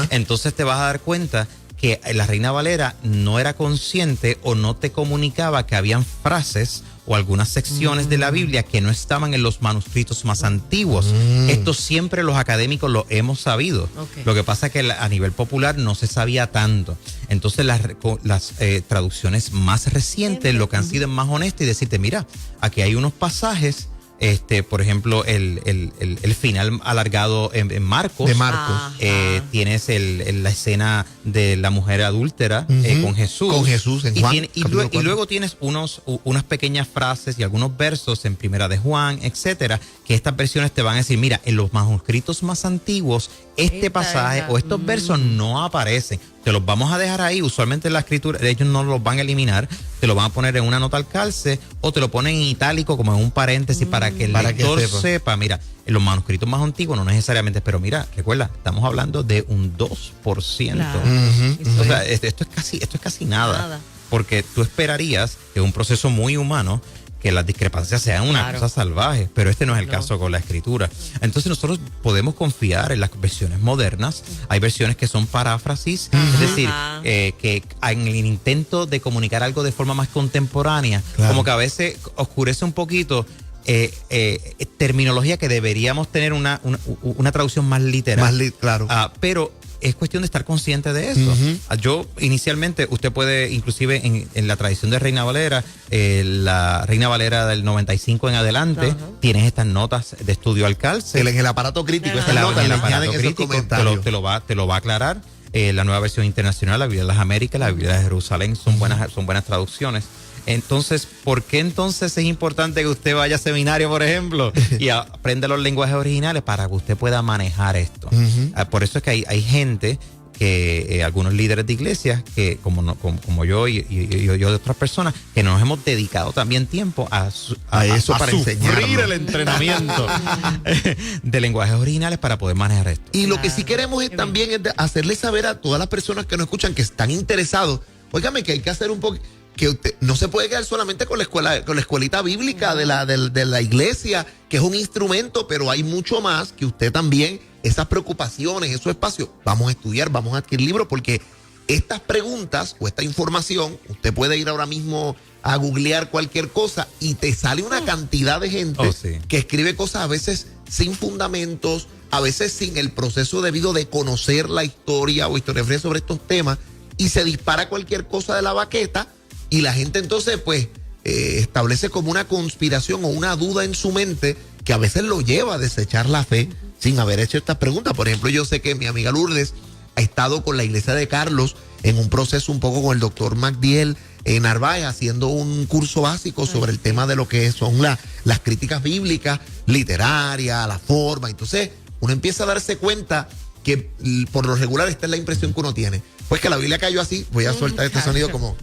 entonces te vas a dar cuenta que la Reina Valera no era consciente o no te comunicaba que habían frases o algunas secciones de la Biblia que no estaban en los manuscritos más antiguos. Esto siempre los académicos lo hemos sabido. Lo que pasa es que a nivel popular no se sabía tanto. Entonces las traducciones más recientes lo que han sido es más honestas y decirte, mira, aquí hay unos pasajes, por ejemplo, el final alargado en Marcos. De Marcos. Tienes la escena de la mujer adúltera con Jesús. Con Jesús en Juan. Y luego tienes unas pequeñas frases y algunos versos en Primera de Juan, etcétera, que estas versiones te van a decir, mira, en los manuscritos más antiguos, este pasaje o estos versos no aparecen. Te los vamos a dejar ahí. Usualmente en la escritura, ellos no los van a eliminar, te lo van a poner en una nota al calce o te lo ponen en itálico como en un paréntesis para que el lector sepa, mira, en los manuscritos más antiguos no necesariamente, pero mira, recuerda, estamos hablando de un 2%. Claro. O sea, esto es casi nada. Porque tú esperarías que un proceso muy humano, que las discrepancias sean una cosa salvaje, pero este no es el caso con la escritura. Entonces nosotros podemos confiar en las versiones modernas. Hay versiones que son paráfrasis, es decir, que en el intento de comunicar algo de forma más contemporánea, como que a veces oscurece un poquito terminología que deberíamos tener una traducción más literal. Pero es cuestión de estar consciente de eso. Yo, inicialmente, usted puede, inclusive en la tradición de Reina Valera, la Reina Valera del 95 en adelante, tienes estas notas de estudio al calce. En el aparato crítico, estas notas en el aparato crítico te lo va a aclarar. la Nueva Versión Internacional, la Biblia de las Américas, la Biblia de Jerusalén, son buenas traducciones. Entonces, ¿por qué entonces es importante que usted vaya a seminario, por ejemplo, y aprenda los lenguajes originales para que usted pueda manejar esto? Por eso es que hay gente que algunos líderes de iglesias, que como yo y de otras personas, que nos hemos dedicado también tiempo a eso, para sufrir enseñarlo. el entrenamiento de lenguajes originales para poder manejar esto. Y lo que sí queremos también es hacerle saber a todas las personas que nos escuchan, que están interesados, óigame, que hay que hacer un poco, que usted no se puede quedar solamente con la escuelita bíblica de la iglesia, que es un instrumento, pero hay mucho más que usted también, esas preocupaciones, esos espacios, vamos a estudiar, vamos a adquirir libros, porque estas preguntas o esta información, usted puede ir ahora mismo a googlear cualquier cosa y te sale una cantidad de gente que escribe cosas a veces sin fundamentos, a veces sin el proceso debido de conocer la historia o historiografía sobre estos temas, y se dispara cualquier cosa de la baqueta. Y la gente entonces pues establece como una conspiración o una duda en su mente que a veces lo lleva a desechar la fe sin haber hecho estas preguntas. Por ejemplo, yo sé que mi amiga Lourdes ha estado con la iglesia de Carlos en un proceso un poco con el doctor Magdiel Narváez, haciendo un curso básico sobre el tema de lo que son las críticas bíblicas, literarias, la forma. Entonces uno empieza a darse cuenta que por lo regular esta es la impresión que uno tiene. Pues que la Biblia cayó así, voy a soltar este sonido como...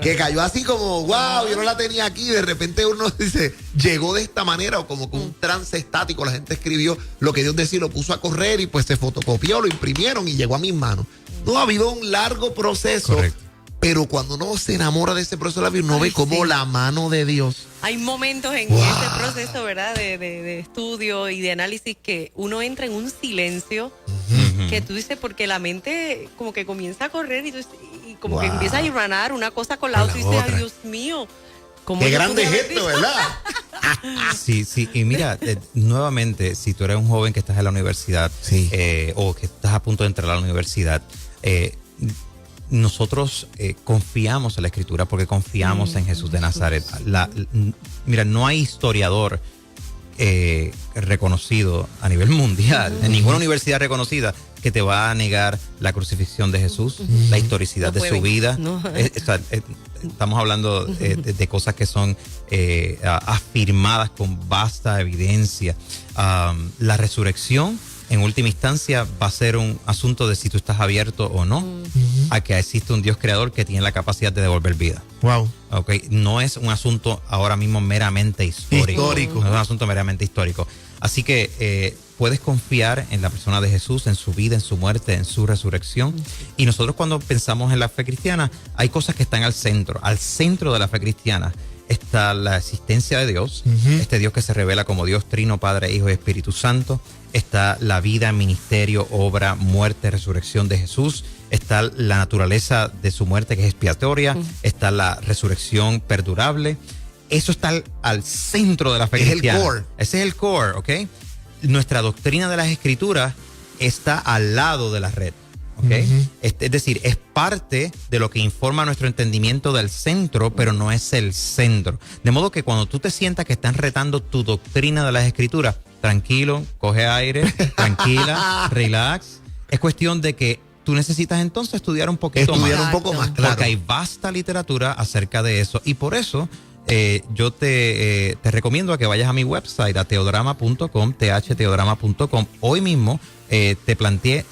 que cayó así como, wow, yo no la tenía aquí. De repente uno dice, llegó de esta manera, o como que un trance estático. La gente escribió lo que Dios decía, lo puso a correr y pues se fotocopió, lo imprimieron y llegó a mis manos. No, ha habido un largo proceso. Correcto. Pero cuando uno se enamora de ese proceso de la Biblia, uno ve como la mano de Dios. Hay momentos en ese proceso, ¿verdad? De estudio y de análisis que uno entra en un silencio que tú dices, porque la mente como que comienza a correr y como que empieza a irranar una cosa con la otra y dices, ay, Dios mío. Qué grande es esto, ¿verdad? Sí. Y mira, nuevamente, si tú eres un joven que estás en la universidad o que estás a punto de entrar a la universidad, nosotros confiamos en la Escritura porque confiamos en Jesús de Nazaret. Mira, no hay historiador reconocido a nivel mundial, en ninguna universidad reconocida, que te va a negar la crucifixión de Jesús, la historicidad de su vida. Estamos hablando de cosas que son afirmadas con vasta evidencia. La resurrección, en última instancia, va a ser un asunto de si tú estás abierto o no a que existe un Dios creador que tiene la capacidad de devolver vida. Wow. Okay. No es un asunto ahora mismo meramente histórico. No es un asunto meramente histórico. Así que puedes confiar en la persona de Jesús, en su vida, en su muerte, en su resurrección. Y nosotros, cuando pensamos en la fe cristiana, hay cosas que están al centro. Al centro de la fe cristiana está la existencia de Dios, este Dios que se revela como Dios Trino, Padre, Hijo y Espíritu Santo. Está la vida, ministerio, obra, muerte, resurrección de Jesús. Está la naturaleza de su muerte, que es expiatoria. Está la resurrección perdurable. Eso está al centro de la fe cristiana. Es el core. Ese es el core, ¿ok? Nuestra doctrina de las Escrituras está al lado de la red, ¿ok? Es decir, es parte de lo que informa nuestro entendimiento del centro, pero no es el centro. De modo que cuando tú te sientas que están retando tu doctrina de las Escrituras, tranquilo, coge aire, tranquila, relax. Es cuestión de que tú necesitas entonces estudiar un poquito más. Un poco más, claro. Porque hay vasta literatura acerca de eso. Y por eso yo te recomiendo a que vayas a mi website, a teodrama.com, teodrama.com. Hoy mismo te planteé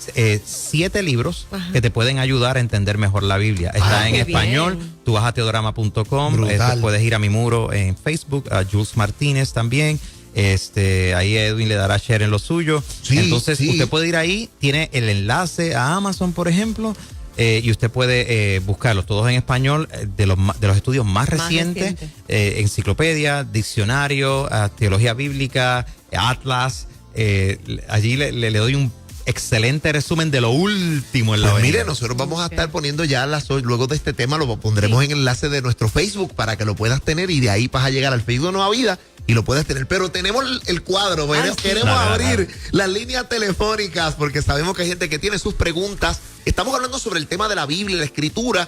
7 libros que te pueden ayudar a entender mejor la Biblia. Está en español. Tú vas a teodrama.com. Puedes ir a mi muro en Facebook, a Jules Martínez también. Ahí Edwin le dará share en lo suyo. Entonces usted puede ir ahí, tiene el enlace a Amazon, por ejemplo, y usted puede buscarlos todos en español, de los estudios más recientes, enciclopedia, diccionario, teología bíblica, atlas. Allí le doy un excelente resumen de lo último en la avenida. Mire, nosotros vamos a estar poniendo ya luego de este tema, lo pondremos en el enlace de nuestro Facebook para que lo puedas tener, y de ahí vas a llegar al Facebook Nueva Vida y lo puedes tener. Pero tenemos el cuadro, queremos abrir las líneas telefónicas porque sabemos que hay gente que tiene sus preguntas. Estamos hablando sobre el tema de la Biblia, la Escritura.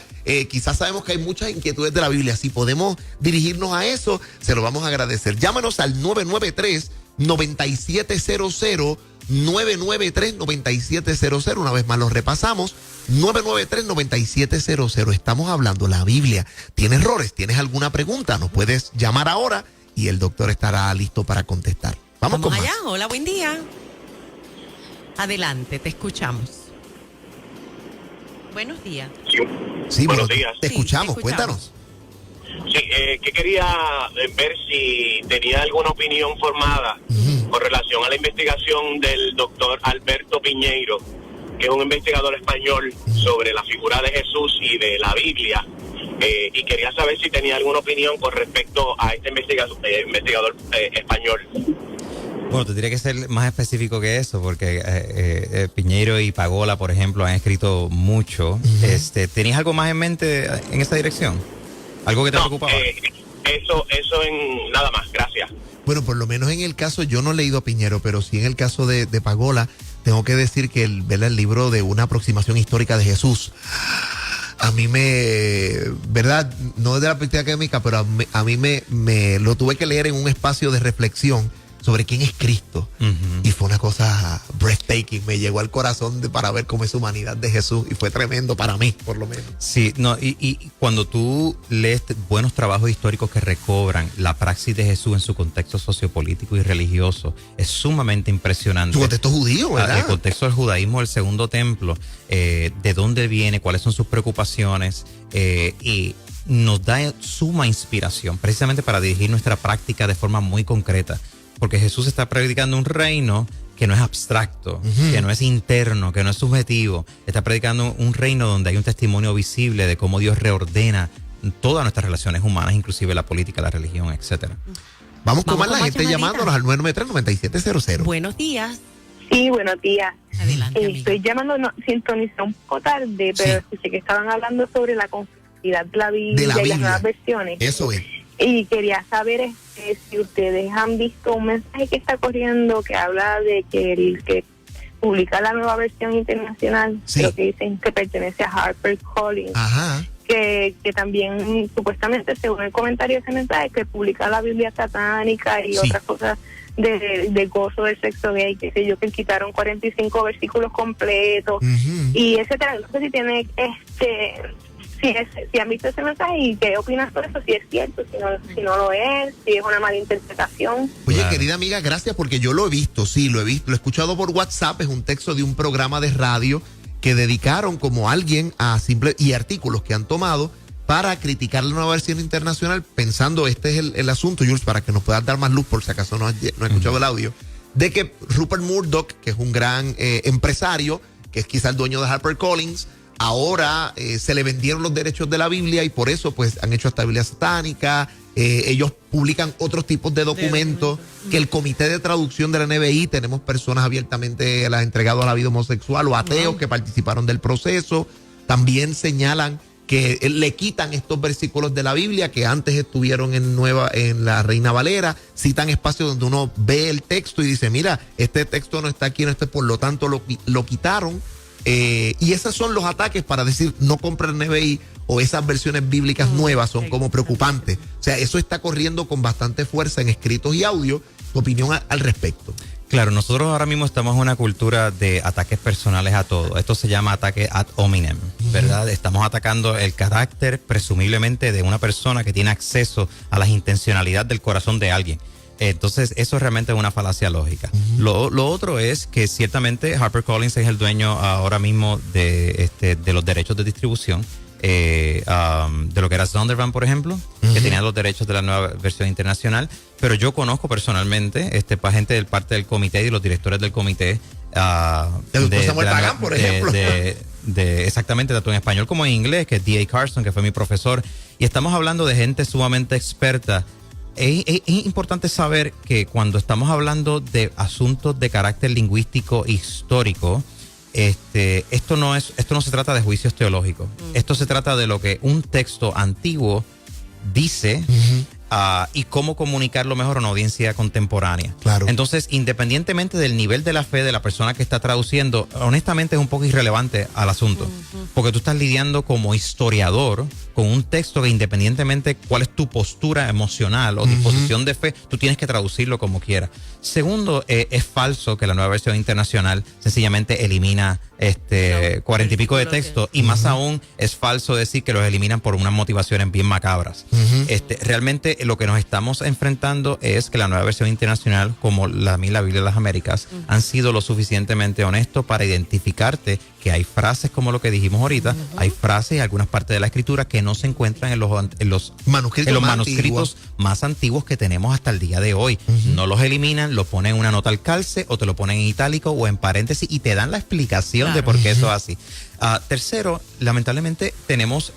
Quizás sabemos que hay muchas inquietudes de la Biblia. Si podemos dirigirnos a eso, se lo vamos a agradecer. Llámanos al 993-9700 993-9700. Una vez más los repasamos. 993-9700. Estamos hablando, la Biblia tiene errores. ¿Tienes alguna pregunta? Nos puedes llamar ahora y el doctor estará listo para contestar. Vamos con allá. más. Hola, buen día. Adelante, te escuchamos. Buenos días. Sí, buenos días. Te escuchamos, te escuchamos. Cuéntanos. Sí, que quería ver si tenía alguna opinión formada con relación a la investigación del doctor Alberto Piñeiro, que es un investigador español sobre la figura de Jesús y de la Biblia, y quería saber si tenía alguna opinión con respecto a este investigador español. Bueno, tendría que ser más específico que eso, porque Piñeiro y Pagola, por ejemplo, han escrito mucho. ¿Tenías algo más en mente en esa dirección? ¿Algo que te preocupaba? Eso en nada más, gracias. Bueno, por lo menos en el caso, yo no he leído a Piñero, pero sí en el caso de Pagola, tengo que decir que el libro de una aproximación histórica de Jesús, a mí ¿verdad? No desde la perspectiva académica, pero a mí me lo tuve que leer en un espacio de reflexión sobre quién es Cristo. Y fue una cosa breathtaking, me llegó al corazón para ver cómo es humanidad de Jesús, y fue tremendo para mí, por lo menos. Sí, no, y cuando tú lees buenos trabajos históricos que recobran la praxis de Jesús en su contexto sociopolítico y religioso, es sumamente impresionante. Su contexto judío, ¿verdad? El contexto del judaísmo del segundo templo, de dónde viene, cuáles son sus preocupaciones, y nos da suma inspiración precisamente para dirigir nuestra práctica de forma muy concreta. Porque Jesús está predicando un reino que no es abstracto, que no es interno, que no es subjetivo. Está predicando un reino donde hay un testimonio visible de cómo Dios reordena todas nuestras relaciones humanas, inclusive la política, la religión, etcétera. Vamos con más la gente llamadita. llamándonos al 993-9700. Buenos días. Sí, buenos días. Adelante, amiga. Estoy llamando, sintonicé un poco tarde, pero Sí. escuché que estaban hablando sobre la complejidad de la Biblia, De la y las Biblia. nuevas versiones. Eso es. Y quería saber si ustedes han visto un mensaje que está corriendo que habla de que el que publica la nueva versión internacional, Sí. creo que dicen que pertenece a HarperCollins, Ajá. que también supuestamente, según el comentario de ese mensaje, que publica la Biblia satánica y Sí. otras cosas de gozo del sexo gay, que sé yo, que quitaron 45 versículos completos y etcétera. No sé si tiene si han visto ese mensaje y qué opinas sobre eso, si es cierto, si no lo es, si es una mala interpretación. Oye, Claro. querida amiga, gracias, porque yo lo he visto, sí, lo he visto, lo he escuchado por WhatsApp, es un texto de un programa de radio que dedicaron como alguien a y artículos que han tomado para criticar la nueva versión internacional, pensando, este es el asunto, Jules, para que nos puedas dar más luz, por si acaso no has escuchado el audio, de que Rupert Murdoch, que es un gran empresario, que es quizá el dueño de HarperCollins, ahora se le vendieron los derechos de la Biblia y por eso pues han hecho esta Biblia satánica. Ellos publican otros tipos de documentos que el comité de traducción de la NBI, tenemos personas abiertamente las entregado a la vida homosexual o ateos que participaron del proceso. También señalan que le quitan estos versículos de la Biblia que antes estuvieron en la Reina Valera, citan espacios donde uno ve el texto y dice, mira, este texto no está aquí, no está, por lo tanto lo quitaron. Y esos son los ataques para decir no compren NBI o esas versiones bíblicas nuevas son como preocupantes. O sea, eso está corriendo con bastante fuerza en escritos y audio. Tu opinión al respecto. Claro, nosotros ahora mismo estamos en una cultura de ataques personales a todo. Esto se llama ataque ad hominem, ¿verdad? Estamos atacando el carácter, presumiblemente, de una persona que tiene acceso a las intencionalidades del corazón de alguien. Entonces, eso realmente es una falacia lógica. Lo otro es que ciertamente HarperCollins es el dueño ahora mismo de los derechos de distribución de lo que era Zondervan, por ejemplo, que tenía los derechos de la nueva versión internacional. Pero yo conozco personalmente gente del parte del comité y los directores del comité. El doctor Samuel Pagán, por ejemplo. Exactamente, tanto en español como en inglés, que es D.A. Carson, que fue mi profesor. Y estamos hablando de gente sumamente experta. Es importante saber que cuando estamos hablando de asuntos de carácter lingüístico histórico, esto no se trata de juicios teológicos. Esto se trata de lo que un texto antiguo dice y cómo comunicarlo mejor a una audiencia contemporánea. Claro. Entonces, independientemente del nivel de la fe de la persona que está traduciendo, honestamente es un poco irrelevante al asunto, porque tú estás lidiando como historiador con un texto que independientemente cuál es tu postura emocional o disposición de fe, tú tienes que traducirlo como quieras. Segundo, es falso que la nueva versión internacional sencillamente elimina 40 y pico de textos, y más aún es falso decir que los eliminan por unas motivaciones bien macabras. Realmente lo que nos estamos enfrentando es que la nueva versión internacional, como la Biblia de las Américas, han sido lo suficientemente honestos para identificarte que hay frases como lo que dijimos ahorita, hay frases y algunas partes de la escritura que no se encuentran en los manuscritos más antiguos que tenemos hasta el día de hoy. No los eliminan, lo ponen en una nota al calce o te lo ponen en itálico o en paréntesis y te dan la explicación de por qué eso es así. Tercero, lamentablemente tenemos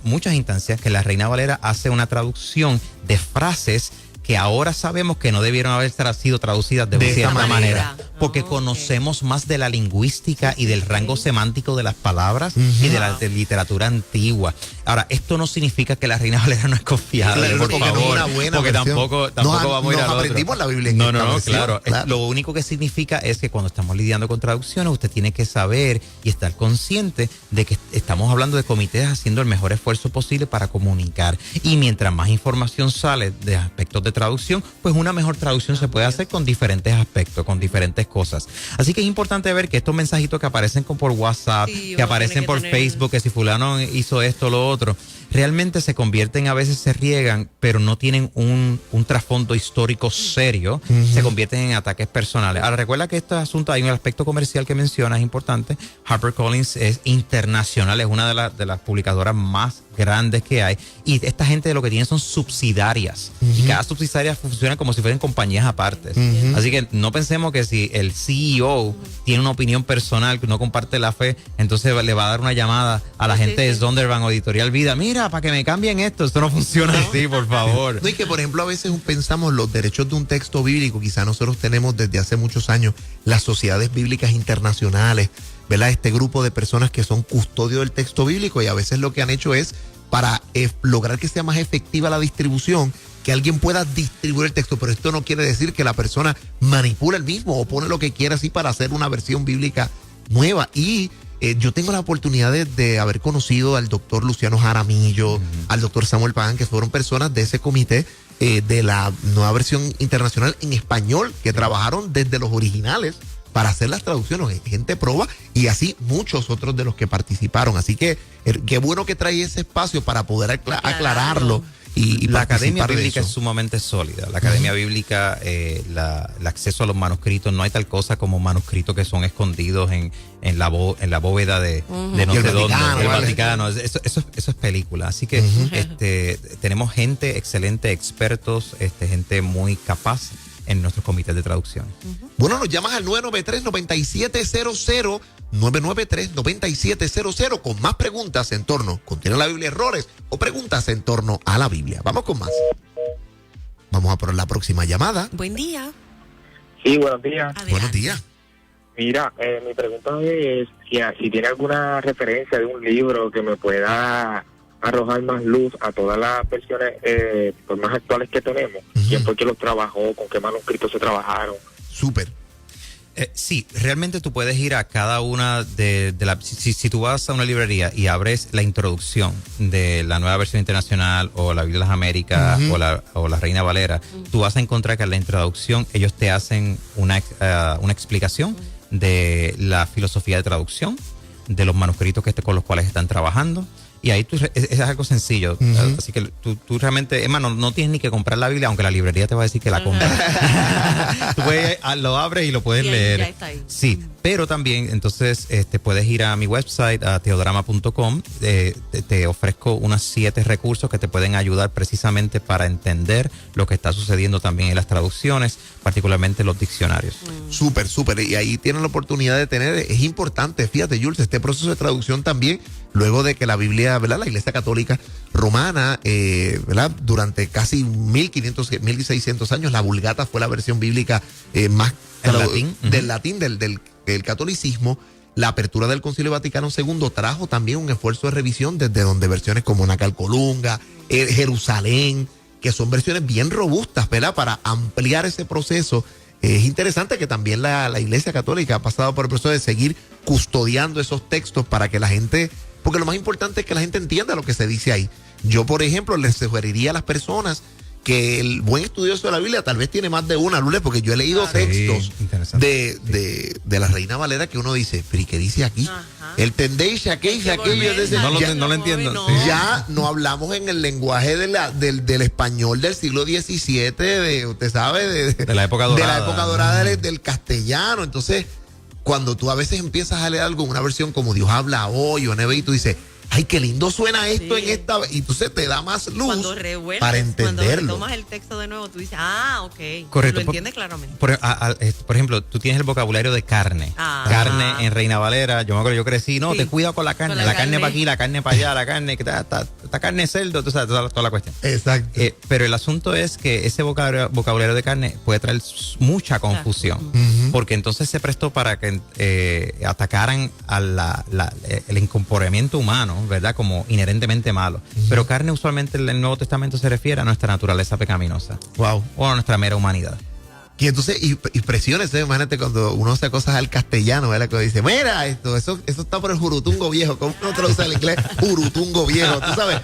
muchas instancias que la Reina Valera hace una traducción de frases que ahora sabemos que no debieron haber sido traducidas de cierta manera, porque conocemos más de la lingüística y del rango semántico de las palabras y de la literatura antigua. Ahora, esto no significa que la Reina Valera no es confiable, por favor, porque tampoco vamos a ir a lo aprendimos otro. La Biblia en No, claro. Lo único que significa es que cuando estamos lidiando con traducciones, usted tiene que saber y estar consciente de que estamos hablando de comités haciendo el mejor esfuerzo posible para comunicar. Y mientras más información sale de aspectos de traducción, pues una mejor traducción se puede hacer con diferentes aspectos, con diferentes cosas. Así que es importante ver que estos mensajitos que aparecen por WhatsApp, que aparecen por Facebook, que si fulano hizo esto o lo otro, realmente se convierten, a veces se riegan, pero no tienen un trasfondo histórico serio, se convierten en ataques personales. Ahora, recuerda que este asunto, hay un aspecto comercial que mencionas, importante. HarperCollins es internacional, es una de las publicadoras más grandes que hay, y esta gente lo que tiene son subsidiarias, y cada subsidiaria funciona como si fueran compañías apartes. Así que no pensemos que si el CEO tiene una opinión personal que no comparte la fe, entonces le va a dar una llamada a la gente de Zondervan o Editorial Vida, mira, para que me cambien esto no funciona así, por favor. No, y que por ejemplo a veces pensamos los derechos de un texto bíblico, quizá nosotros tenemos desde hace muchos años las sociedades bíblicas internacionales, ¿verdad? Este grupo de personas que son custodios del texto bíblico, y a veces lo que han hecho es, para lograr que sea más efectiva la distribución, que alguien pueda distribuir el texto, pero esto no quiere decir que la persona manipula el mismo o pone lo que quiera así para hacer una versión bíblica nueva. Y yo tengo la oportunidad de haber conocido al doctor Luciano Jaramillo, al doctor Samuel Pagán, que fueron personas de ese comité de la nueva versión internacional en español, que trabajaron desde los originales para hacer las traducciones, gente proba, y así muchos otros de los que participaron. Así que qué bueno que trae ese espacio para poder aclararlo. Y la Academia Bíblica es sumamente sólida. La Academia Bíblica, el acceso a los manuscritos, no hay tal cosa como manuscritos que son escondidos en la bóveda de no sé dónde, del Vaticano. Eso es película. Así que tenemos gente excelente, expertos, gente muy capaz en nuestros comités de traducción. Bueno, nos llamas al 993-9700, 993-9700, con más preguntas en torno, ¿contiene la Biblia errores o preguntas en torno a la Biblia? Vamos con más. Vamos a por la próxima llamada. Buen día. Sí, buenos días. Adelante. Buenos días. Mira, mi pregunta es si tiene alguna referencia de un libro que me pueda arrojar más luz a todas las versiones pues más actuales que tenemos. ¿Quién fue que los trabajó? ¿Con qué manuscritos se trabajaron? Súper. Sí, realmente tú puedes ir a cada una de las... Si tú vas a una librería y abres la introducción de la nueva versión internacional o la Biblia de las Américas o la Reina Valera, tú vas a encontrar que en la introducción ellos te hacen una explicación de la filosofía de traducción, de los manuscritos con los cuales están trabajando. Y ahí es algo sencillo. Así que tú realmente, hermano, no tienes ni que comprar la Biblia, aunque la librería te va a decir que la compres. Tú lo abres y lo puedes leer. Ya está ahí. Sí, pero también entonces puedes ir a mi website, a teodorama.com. Te ofrezco unos 7 recursos que te pueden ayudar precisamente para entender lo que está sucediendo también en las traducciones, particularmente los diccionarios. Súper, súper. Y ahí tienen la oportunidad de tener, es importante, fíjate, Jules, este proceso de traducción también, luego de que la Biblia, ¿verdad? La Iglesia Católica Romana, ¿verdad? Durante casi 1600 años, la Vulgata fue la versión bíblica más del latín, del catolicismo. La apertura del Concilio Vaticano II trajo también un esfuerzo de revisión desde donde versiones como Nacal Colunga, Jerusalén, que son versiones bien robustas, ¿verdad? Para ampliar ese proceso. Es interesante que también la Iglesia Católica ha pasado por el proceso de seguir custodiando esos textos para que la gente, porque lo más importante es que la gente entienda lo que se dice ahí. Yo, por ejemplo, les sugeriría a las personas que el buen estudioso de la Biblia tal vez tiene más de una, Lourdes, porque yo he leído textos de la Reina Valera que uno dice, pero ¿y qué dice aquí? Ajá. El tendéis, aquello. No lo entiendo. No. Sí. Ya no hablamos en el lenguaje del español del siglo XVII, usted sabe, De la época dorada. De la época dorada del castellano. Entonces, cuando tú a veces empiezas a leer algo en una versión como Dios habla hoy o NBI, tú dices, ay, qué lindo suena esto en esta, y entonces te da más luz para entenderlo. Cuando tomas el texto de nuevo, tú dices, ok. Correcto. Lo entiendes claramente. Por ejemplo, tú tienes el vocabulario de carne. Carne en Reina Valera. Yo me acuerdo, yo crecí, no, Sí. te cuida con la carne. Con La la carne carne. para aquí, la carne para allá, la carne, que esta carne de cerdo, tú sabes, toda la cuestión. Exacto. Pero el asunto es que ese vocabulario de carne puede traer mucha confusión. Porque entonces se prestó para que atacaran el incorporamiento humano, ¿verdad? Como inherentemente malo. Pero carne usualmente en el Nuevo Testamento se refiere a nuestra naturaleza pecaminosa. Wow. O a nuestra mera humanidad. Y entonces, expresiones, imagínate cuando uno hace cosas al castellano, ¿verdad? Que dice, mira, eso está por el jurutungo viejo. ¿Cómo uno traduce al inglés? Jurutungo viejo. Tú sabes,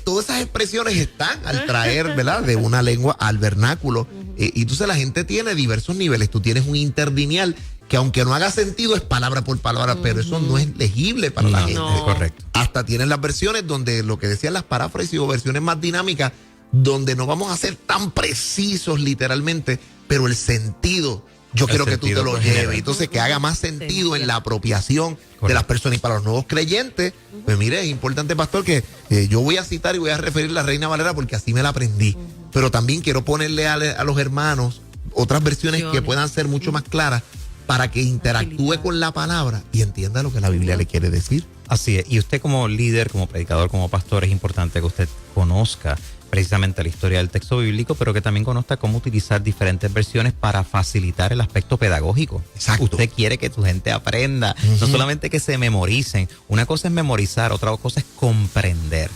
todas esas expresiones están al traer, ¿verdad? De una lengua al vernáculo. Y entonces la gente tiene diversos niveles. Tú tienes un interlineal que aunque no haga sentido es palabra por palabra, pero eso no es legible para la gente. No. Correcto. Hasta tienen las versiones donde lo que decían las paráfrasis o versiones más dinámicas, donde no vamos a ser tan precisos literalmente, pero el sentido, yo quiero que tú te lo por lleves. general. Entonces, que haga más sentido en la apropiación de las personas. Y para los nuevos creyentes, pues mire, es importante, pastor, que yo voy a citar y voy a referir la Reina Valera porque así me la aprendí. Pero también quiero ponerle a los hermanos otras versiones que puedan ser mucho más claras para que interactúe con la palabra y entienda lo que la Biblia le quiere decir. Así es. Y usted como líder, como predicador, como pastor, es importante que usted conozca precisamente la historia del texto bíblico, pero que también conozca cómo utilizar diferentes versiones para facilitar el aspecto pedagógico. Exacto. Usted quiere que tu gente aprenda, no solamente que se memoricen. Una cosa es memorizar, otra cosa es comprender.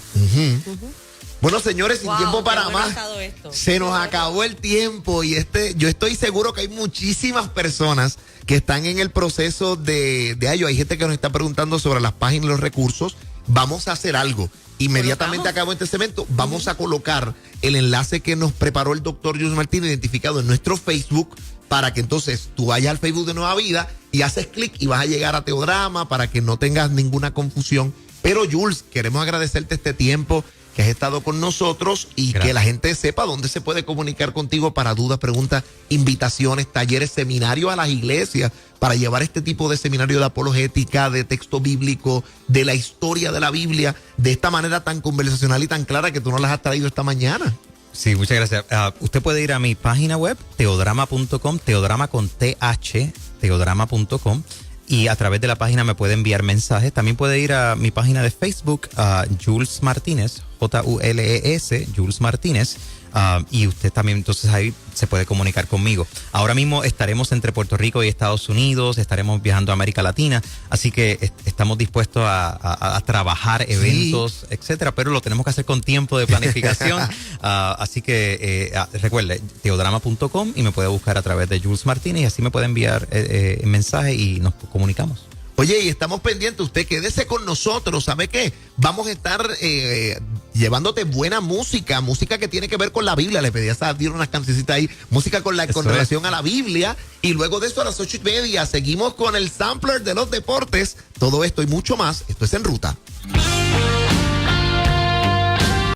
Bueno, señores, sin Wow, tiempo qué para bueno más, ha estado esto. se nos acabó el tiempo y yo estoy seguro que hay muchísimas personas que están en el proceso de ello. Hay gente que nos está preguntando sobre las páginas y los recursos. Vamos a hacer algo. Inmediatamente acabo este segmento, vamos a colocar el enlace que nos preparó el doctor Jules Martín identificado en nuestro Facebook para que entonces tú vayas al Facebook de Nueva Vida y haces clic y vas a llegar a Teodrama para que no tengas ninguna confusión. Pero Jules, queremos agradecerte este tiempo que has estado con nosotros y Gracias. que la gente sepa dónde se puede comunicar contigo para dudas, preguntas, invitaciones, talleres, seminarios a las iglesias para llevar este tipo de seminario de apologética, de texto bíblico, de la historia de la Biblia, de esta manera tan conversacional y tan clara que tú nos las has traído esta mañana. Sí, muchas gracias. Usted puede ir a mi página web, teodrama.com, teodrama con TH, teodrama.com. Y a través de la página me puede enviar mensajes. También puede ir a mi página de Facebook, Jules Martínez, Jules, Jules Martínez. Y usted también entonces ahí se puede comunicar conmigo. Ahora mismo estaremos entre Puerto Rico y Estados Unidos, estaremos viajando a América Latina, así que estamos dispuestos a trabajar eventos, etcétera, pero lo tenemos que hacer con tiempo de planificación. Así que recuerde, teodrama.com y me puede buscar a través de Jules Martínez y así me puede enviar mensaje y nos comunicamos. Oye, y estamos pendientes, usted quédese con nosotros, ¿sabe qué? Vamos a estar llevándote buena música que tiene que ver con la Biblia. Le pedí a Sadir unas cancioncitas ahí, música con relación a la Biblia. Y luego de eso a las 8:30 seguimos con el sampler de los deportes. Todo esto y mucho más, esto es En Ruta.